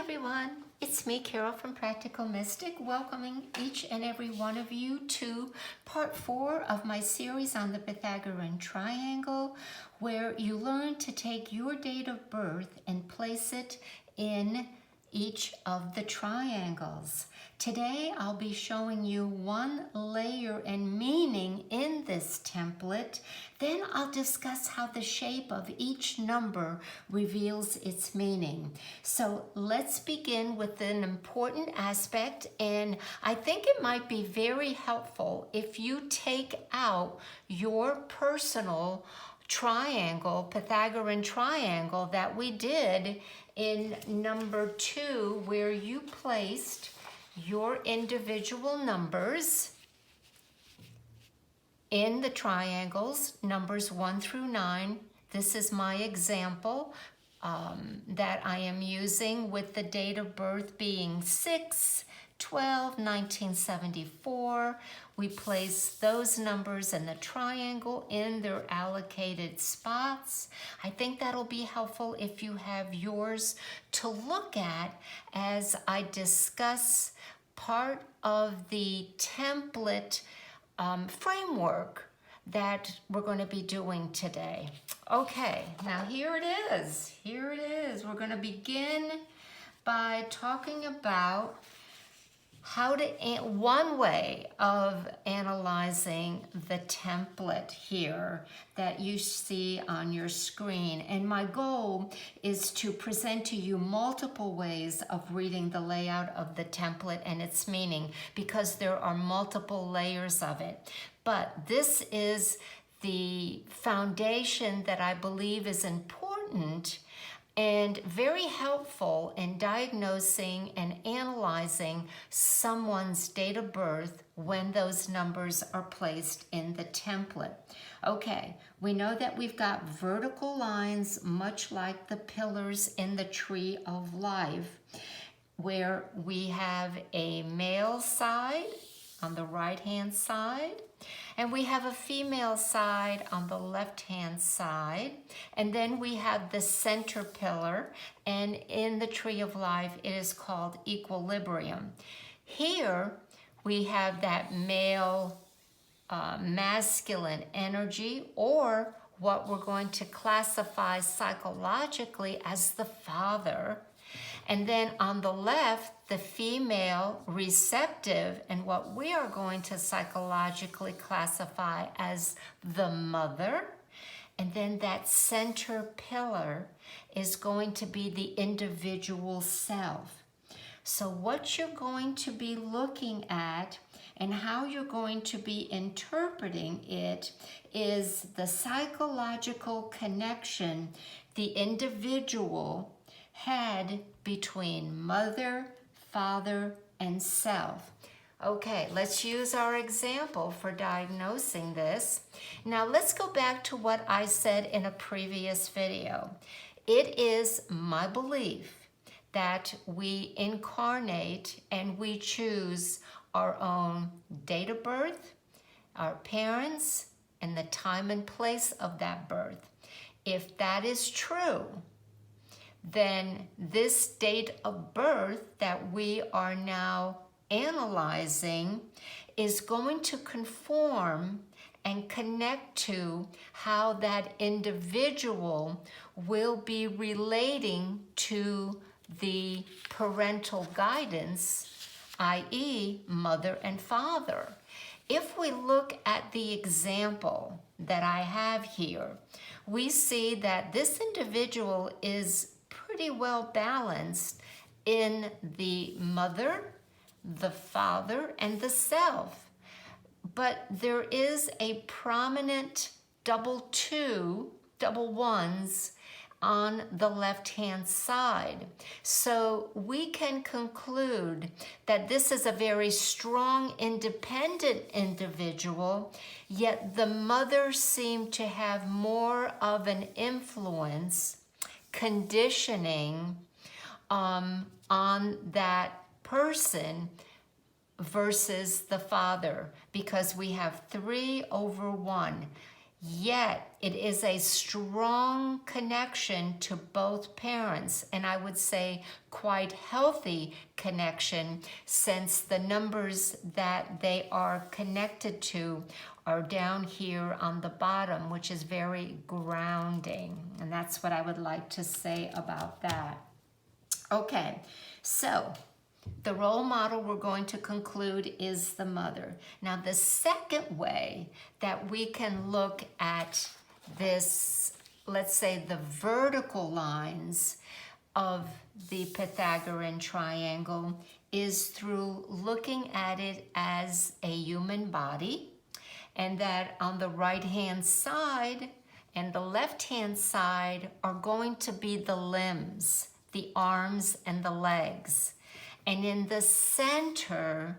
everyone, it's me, Carol from Practical Mystic, welcoming each and every one of you to part 4 of my series on the Pythagorean triangle, where you learn to take your date of birth and place it in each of the triangles. Today I'll be showing you one layer and meaning in this template. Then I'll discuss how the shape of each number reveals its meaning. So let's begin with an important aspect, and I think it might be very helpful if you take out your personal triangle, Pythagorean triangle that we did in number 2, where you placed your individual numbers in the triangles, numbers 1 through 9. This is my example that I am using, with the date of birth being 6/12/1974. We place those numbers in the triangle in their allocated spots. I think that'll be helpful if you have yours to look at as I discuss part of the template framework that we're going to be doing today. Okay, now here it is. Here it is. We're going to begin by talking about how to, one way of analyzing the template here that you see on your screen. And my goal is to present to you multiple ways of reading the layout of the template and its meaning, because there are multiple layers of it. But this is the foundation that I believe is important and very helpful in diagnosing and analyzing someone's date of birth when those numbers are placed in the template. Okay, we know that we've got vertical lines, much like the pillars in the tree of life, where we have a male side on the right-hand side, and we have a female side on the left-hand side, and then we have the center pillar, and in the tree of life it is called equilibrium. Here we have that male masculine energy, or what we're going to classify psychologically as the father. And then on the left, the female receptive, and what we are going to psychologically classify as the mother. And then that center pillar is going to be the individual self. So what you're going to be looking at and how you're going to be interpreting it is the psychological connection the individual had between mother, father, and self. Okay, let's use our example for diagnosing this. Now let's go back to what I said in a previous video. It is my belief that we incarnate and we choose our own date of birth, our parents, and the time and place of that birth. If that is true, then this date of birth that we are now analyzing is going to conform and connect to how that individual will be relating to the parental guidance, i.e., mother and father. If we look at the example that I have here, we see that this individual is pretty well balanced in the mother, the father, and the self. But there is a prominent double ones on the left-hand side. So we can conclude that this is a very strong, independent individual, yet the mother seemed to have more of an influence, conditioning on that person versus the father, because we have 3/1. yet it is a strong connection to both parents, and I would say quite healthy connection, since the numbers that they are connected to are down here on the bottom, which is very grounding. And that's what I would like to say about that. Okay, so the role model we're going to conclude is the mother. Now, the second way that we can look at this, let's say the vertical lines of the Pythagorean triangle, is through looking at it as a human body, and that on the right-hand side and the left-hand side are going to be the limbs, the arms and the legs. And in the center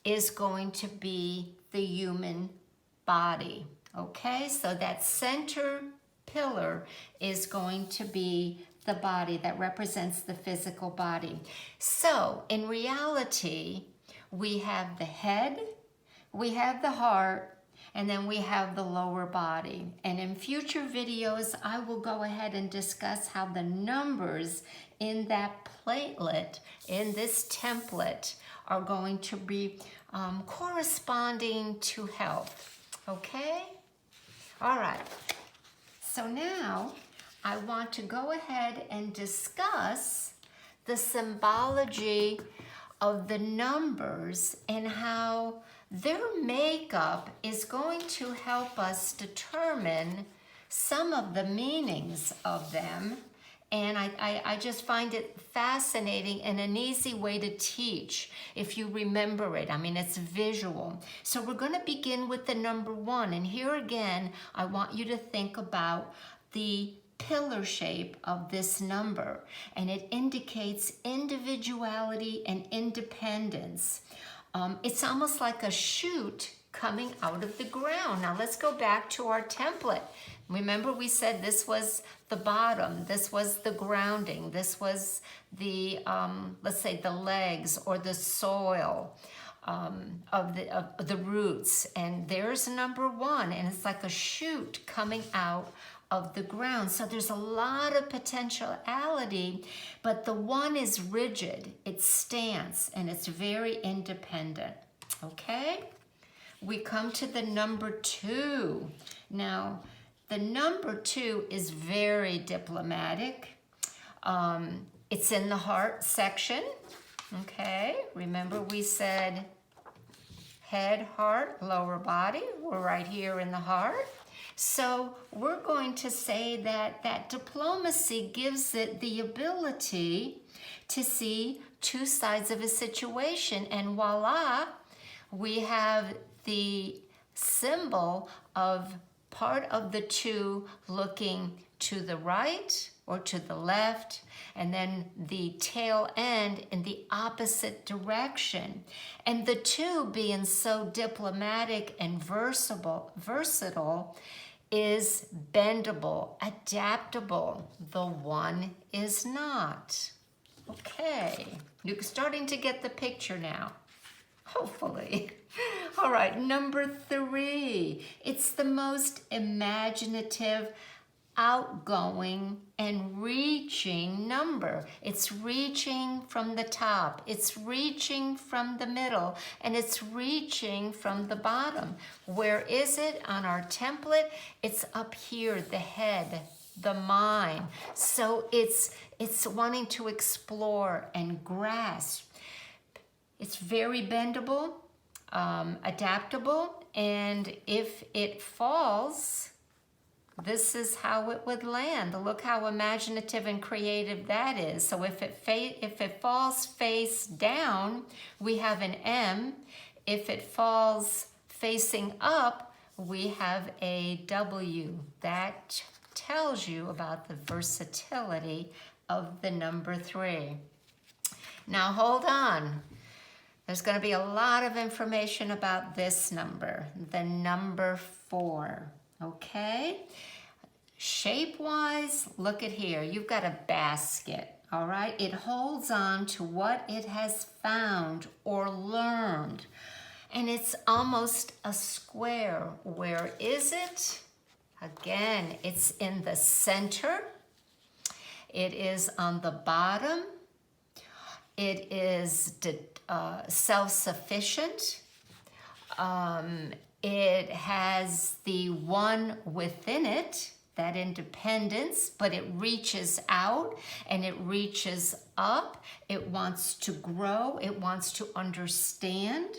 is going to be the human body. Okay, so that center pillar is going to be the body that represents the physical body. So in reality, we have the head, we have the heart, and then we have the lower body. And in future videos, I will go ahead and discuss how the numbers in that platelet, in this template, are going to be corresponding to health. Okay? All right. So now I want to go ahead and discuss the symbology of the numbers and how their makeup is going to help us determine some of the meanings of them. And I just find it fascinating and an easy way to teach if you remember it. I mean, it's visual. So we're going to begin with the number 1. And here again, I want you to think about the pillar shape of this number. And it indicates individuality and independence. It's almost like a shoot coming out of the ground. Now let's go back to our template. Remember, we said this was the bottom, this was the grounding, this was the, let's say, the legs or the soil of the roots. And there's number 1, and it's like a shoot coming out of the ground. So there's a lot of potentiality, but the 1 is rigid, it stands, and it's very independent. Okay? We come to the number 2. Now, the number 2 is very diplomatic. It's in the heart section. Okay? Remember we said head, heart, lower body. We're right here in the heart. So we're going to say that diplomacy gives it the ability to see two sides of a situation. And voila, we have the symbol of part of the 2 looking to the right or to the left, and then the tail end in the opposite direction. And the 2 being so diplomatic and versatile is bendable, adaptable. The 1 is not. Okay, you're starting to get the picture now. Hopefully. All right, number 3. It's the most imaginative, outgoing, and reaching number. It's reaching from the top, it's reaching from the middle, and it's reaching from the bottom. Where is it on our template? It's up here, the head, the mind. So it's wanting to explore and grasp. It's very bendable, adaptable, and if it falls, this is how it would land. Look how imaginative and creative that is. So if it falls face down, we have an M. If it falls facing up, we have a W. That tells you about the versatility of the number 3. Now hold on. There's going to be a lot of information about this number, the number 4, okay? Shape-wise, look at here. You've got a basket, all right? It holds on to what it has found or learned, and it's almost a square. Where is it? Again, it's in the center. It is on the bottom. It is self-sufficient. It has the one within it, that independence, but it reaches out and it reaches up. It wants to grow. It wants to understand.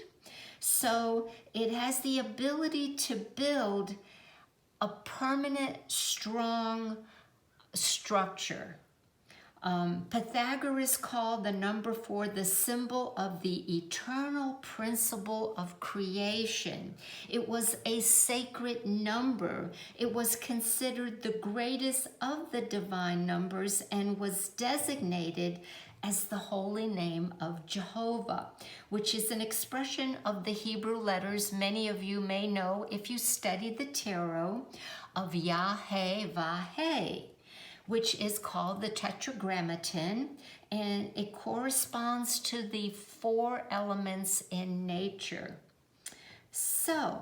So it has the ability to build a permanent, strong structure. Pythagoras called the number 4 the symbol of the eternal principle of creation. It was a sacred number. It was considered the greatest of the divine numbers and was designated as the holy name of Jehovah, which is an expression of the Hebrew letters many of you may know if you study the tarot of Yah-Heh-Vah-Heh, which is called the Tetragrammaton, and it corresponds to the 4 elements in nature. So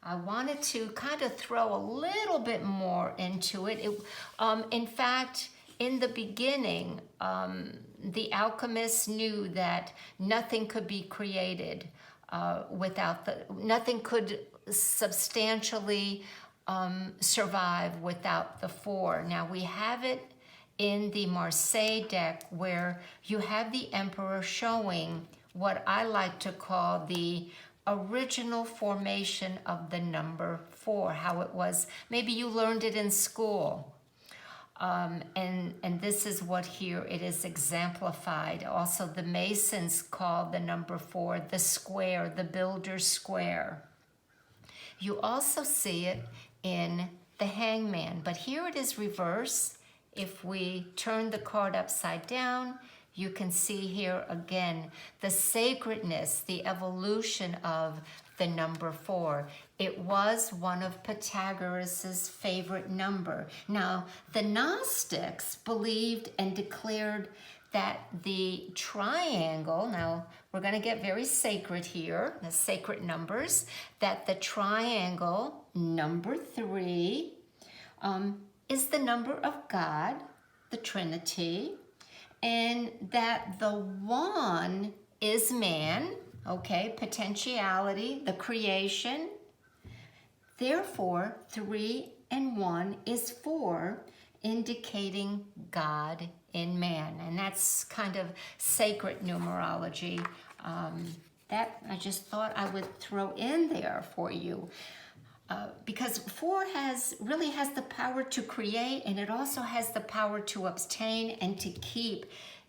I wanted to kind of throw a little bit more into it. In fact, in the beginning, the alchemists knew that nothing could be created nothing could substantially survive without the 4. Now we have it in the Marseille deck where you have the Emperor showing what I like to call the original formation of the number 4, how it was. Maybe you learned it in school. And this is what here it is exemplified. Also, the Masons called the number 4 the square, the builder's square. You also see it in the Hangman, but here it is reverse. If we turn the card upside down, you can see here again the sacredness, the evolution of the number 4. It was one of Pythagoras' favorite number. Now, the Gnostics believed and declared that the triangle, now we're going to get very sacred here, the sacred numbers, that the triangle, number 3, is the number of God, the Trinity, and that the 1 is man, okay, potentiality, the creation. Therefore, 3 and 1 is 4, indicating God in man. And that's kind of sacred numerology that I just thought I would throw in there for you. Because 4 really has the power to create, and it also has the power to obtain and to keep.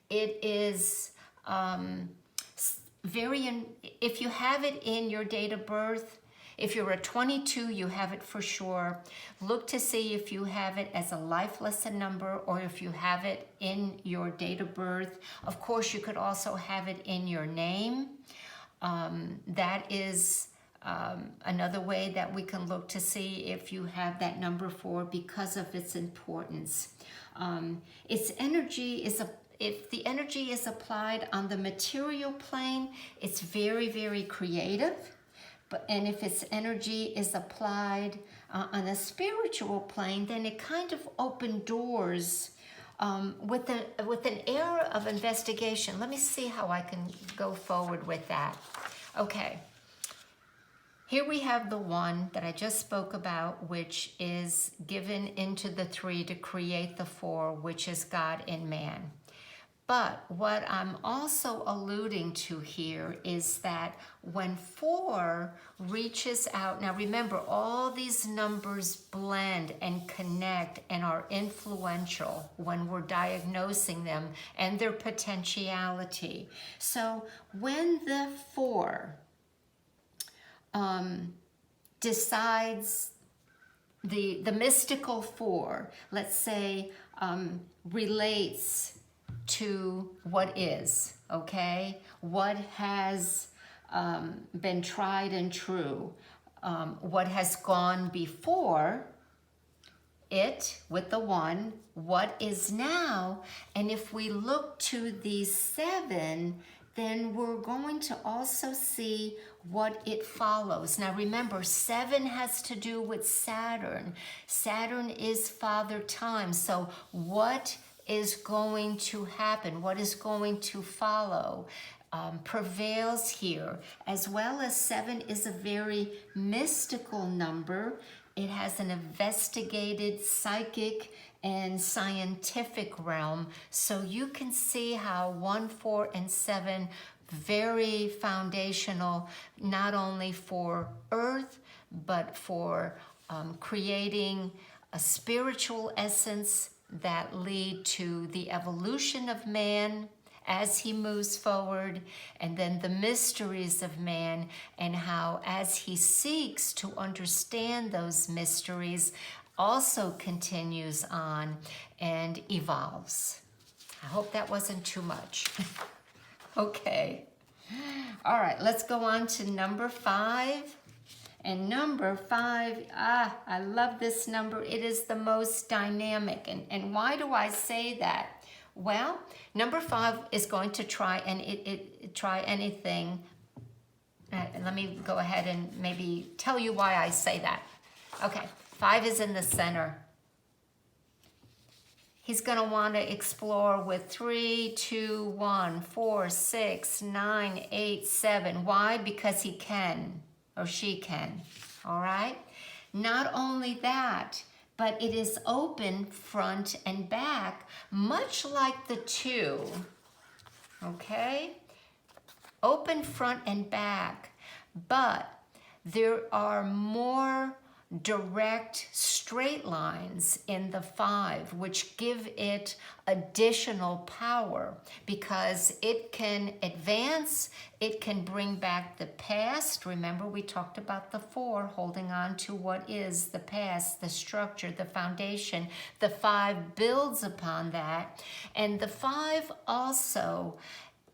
It is if you have it in your date of birth, if you're a 22, you have it for sure. Look to see if you have it as a life lesson number or if you have it in your date of birth. Of course, you could also have it in your name. That is another way that we can look to see if you have that number 4 because of its importance. Its energy is if the energy is applied on the material plane, it's very, very creative. And if its energy is applied on a spiritual plane, then it kind of opens doors with an air of investigation. Let me see how I can go forward with that. Okay. Here we have the 1 that I just spoke about, which is given into the 3 to create the 4, which is God in man. But what I'm also alluding to here is that when 4 reaches out, now remember, all these numbers blend and connect and are influential when we're diagnosing them and their potentiality. So when the 4 decides, the mystical 4, let's say, relates to what is, okay? What has been tried and true, what has gone before it with the 1, what is now, and if we look to the 7, then we're going to also see what it follows. Now remember, 7 has to do with Saturn. Saturn is Father Time. So what is going to happen? What is going to follow? Prevails here, as well as 7 is a very mystical number. It has an investigated psychic and scientific realm. So you can see how 1, 4, and 7 very foundational, not only for Earth, but for creating a spiritual essence that lead to the evolution of man as he moves forward, and then the mysteries of man, and how as he seeks to understand those mysteries, also continues on and evolves. I hope that wasn't too much. Okay. All right, let's go on to number 5. And number 5, I love this number. It is the most dynamic. And why do I say that? Well, number 5 is going to try anything. Let me go ahead and maybe tell you why I say that. Okay, 5 is in the center. He's going to want to explore with 3, 2, 1, 4, 6, 9, 8, 7. Why? Because he can, or she can. All right? Not only that, but it is open front and back, much like the 2. Okay? Open front and back, but there are more direct straight lines in the 5, which give it additional power because it can advance, it can bring back the past. Remember, we talked about the 4 holding on to what is the past, the structure, the foundation. The 5 builds upon that, and the 5 also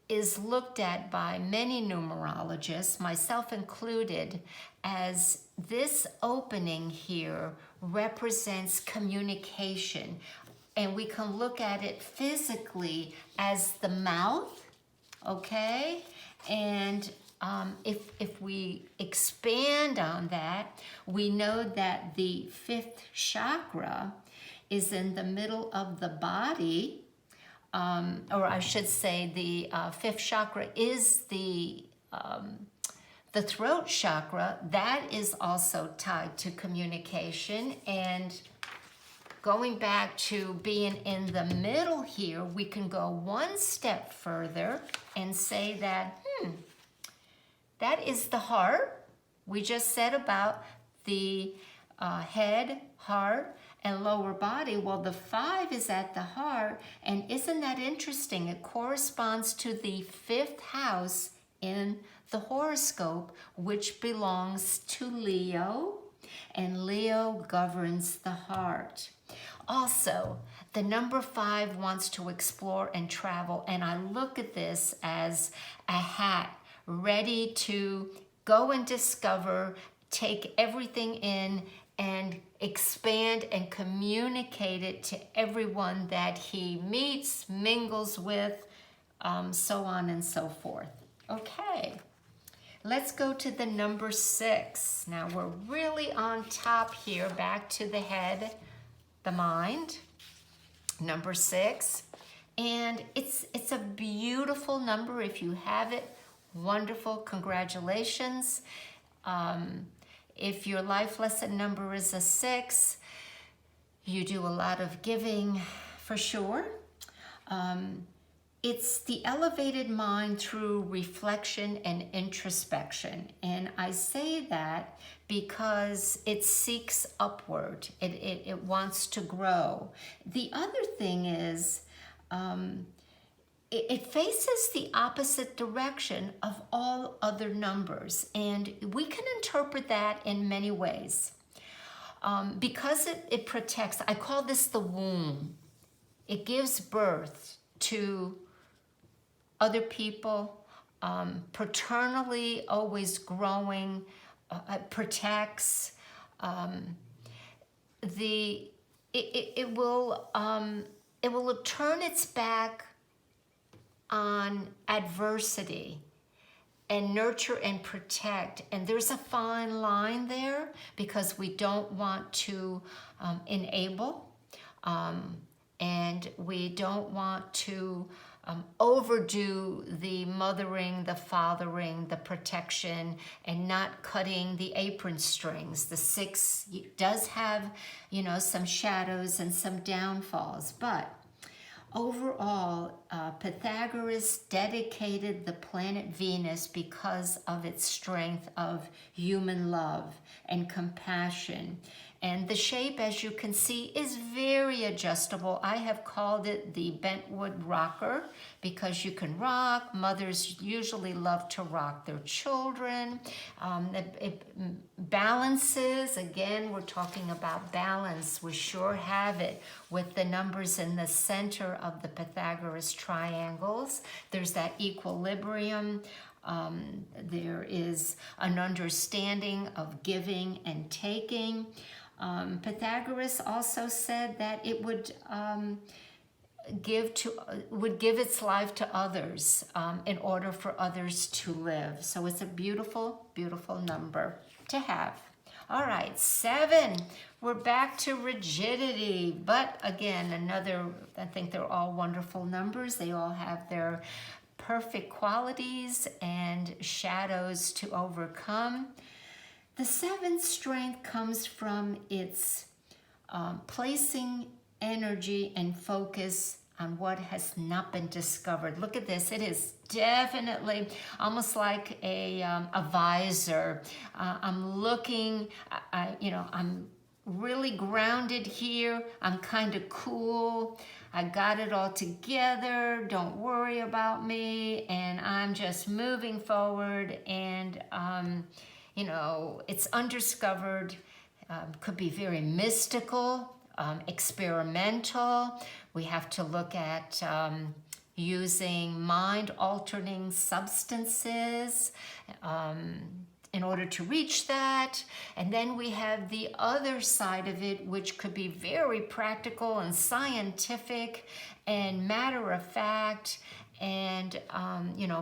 is looked at by many numerologists, myself included, as this opening here represents communication. And we can look at it physically as the mouth, okay? And if we expand on that, we know that the 5th chakra is in the middle of the body, or I should say the 5th chakra is the throat chakra. That is also tied to communication. And going back to being in the middle here, we can go one step further and say that, that is the heart. We just said about the head, heart, and lower body. Well, the 5 is at the heart, and isn't that interesting? It corresponds to the 5th house in the horoscope, which belongs to Leo, and Leo governs the heart. Also, the number 5 wants to explore and travel, and I look at this as a hat ready to go and discover, take everything in, and expand and communicate it to everyone that he meets, mingles with, so on and so forth. Okay, let's go to the number 6. Now we're really on top here, back to the head, the mind, number 6. And it's a beautiful number. If you have it, wonderful, congratulations. If your life lesson number is a 6, you do a lot of giving for sure. It's the elevated mind through reflection and introspection. And I say that because it seeks upward. It wants to grow. The other thing is, it faces the opposite direction of all other numbers. And we can interpret that in many ways. Because it protects, I call this the womb. It gives birth to other people, paternally always growing, protects. It will turn its back on adversity and nurture and protect. And there's a fine line there because we don't want to enable, and we don't want to overdo the mothering, the fathering, the protection, and not cutting the apron strings. The 6 does have, some shadows and some downfalls, but overall, Pythagoras dedicated the planet Venus because of its strength of human love and compassion. And the shape, as you can see, is very adjustable. I have called it the bentwood rocker because you can rock. Mothers usually love to rock their children. It balances. Again, we're talking about balance. We sure have it with the numbers in the center of the Pythagoras triangles. There's that equilibrium. There is an understanding of giving and taking. Pythagoras also said that it would give its life to others in order for others to live. So it's a beautiful, beautiful number to have. All right, 7. We're back to rigidity, but again, I think they're all wonderful numbers. They all have their perfect qualities and shadows to overcome. The 7th strength comes from its placing energy and focus on what has not been discovered. Look at this. It is definitely almost like a visor. I'm looking, I'm really grounded here. I'm kind of cool. I got it all together. Don't worry about me. And I'm just moving forward, and it's undiscovered, could be very mystical, experimental. We have to look at using mind-altering substances in order to reach that. And then we have the other side of it, which could be very practical and scientific and matter-of-fact and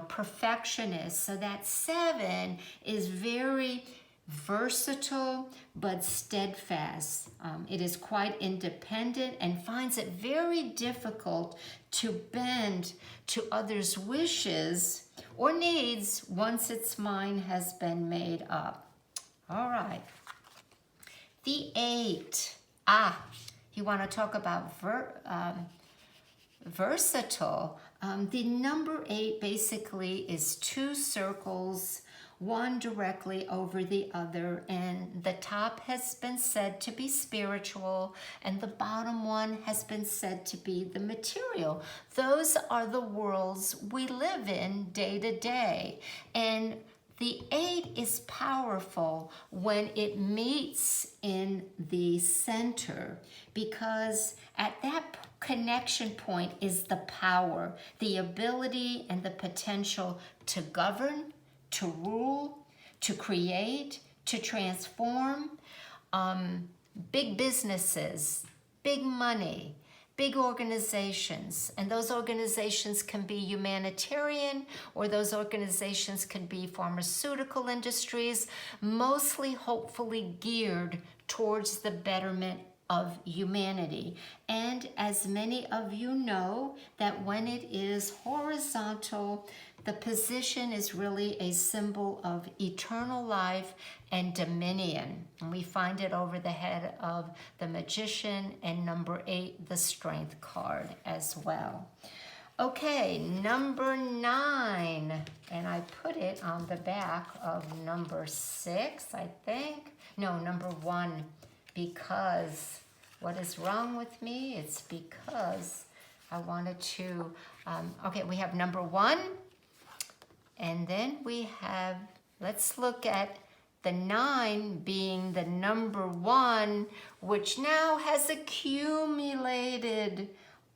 perfectionist. So that 7 is very versatile but steadfast. It is quite independent and finds it very difficult to bend to others' wishes or needs once its mind has been made up. All right. The 8. You want to talk about versatile. The number 8 basically is 2 circles, one directly over the other, and the top has been said to be spiritual and the bottom one has been said to be the material. Those are the worlds we live in day to day, and the 8 is powerful when it meets in the center, because at that connection point is the power, the ability and the potential to govern, to rule, to create, to transform. Big businesses, big money, big organizations, and those organizations can be humanitarian, or those organizations can be pharmaceutical industries, mostly hopefully geared towards the betterment of humanity. And as many of you know, that when it is horizontal, the position is really a symbol of eternal life and dominion. And we find it over the head of the magician, and number 8, the strength card as well. Okay, number 9, and I put it on the back of number 6, I think. No, number 1, because what is wrong with me? It's because I wanted to, okay, we have number 1, and then we have, let's look at the 9 being the number 1, which now has accumulated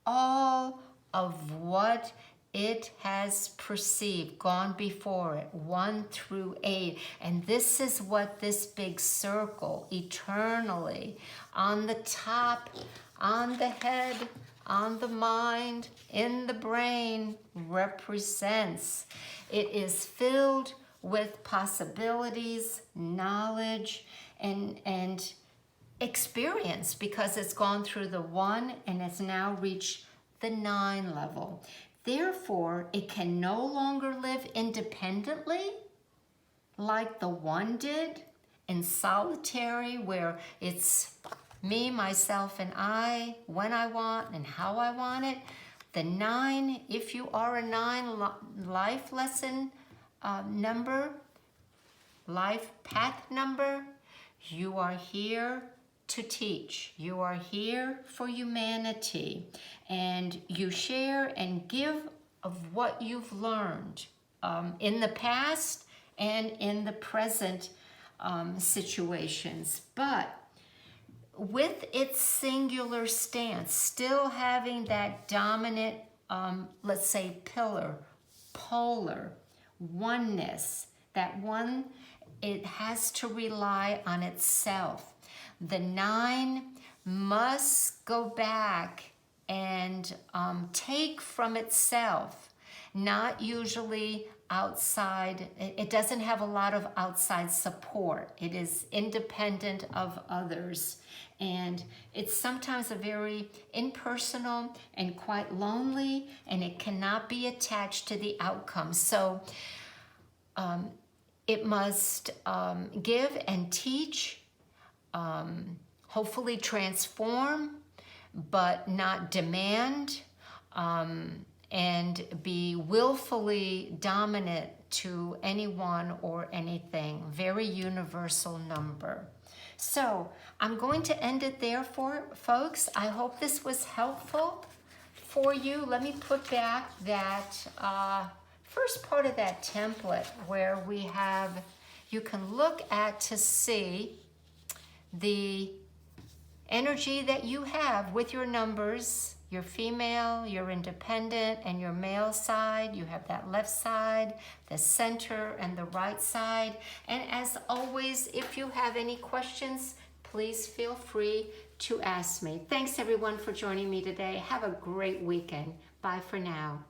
all of what it has perceived, gone before it, 1 through 8. And this is what this big circle eternally on the top, on the head, on the mind, in the brain, represents. It is filled with possibilities, knowledge, and experience, because it's gone through the 1 and it's now reached the 9 level. Therefore, it can no longer live independently like the 1 did, in solitary, where it's me, myself, and I, when I want and how I want it. The 9, if you are a 9 life lesson number, life path number, you are here to teach. You are here for humanity. And you share and give of what you've learned in the past and in the present situations. But with its singular stance, still having that dominant, let's say, pillar, polar, oneness, that one, it has to rely on itself. The 9 must go back and take from itself, not usually outside. It doesn't have a lot of outside support. It is independent of others. And it's sometimes a very impersonal and quite lonely, and it cannot be attached to the outcome. So it must give and teach, hopefully transform, but not demand, and be willfully dominant to anyone or anything. Very universal number. So I'm going to end it there, folks. I hope this was helpful for you. Let me put back that first part of that template where we have, you can look at to see the energy that you have with your numbers, your female, your independent, and your male side. You have that left side, the center, and the right side. And as always, if you have any questions, please feel free to ask me. Thanks everyone for joining me today. Have a great weekend. Bye for now.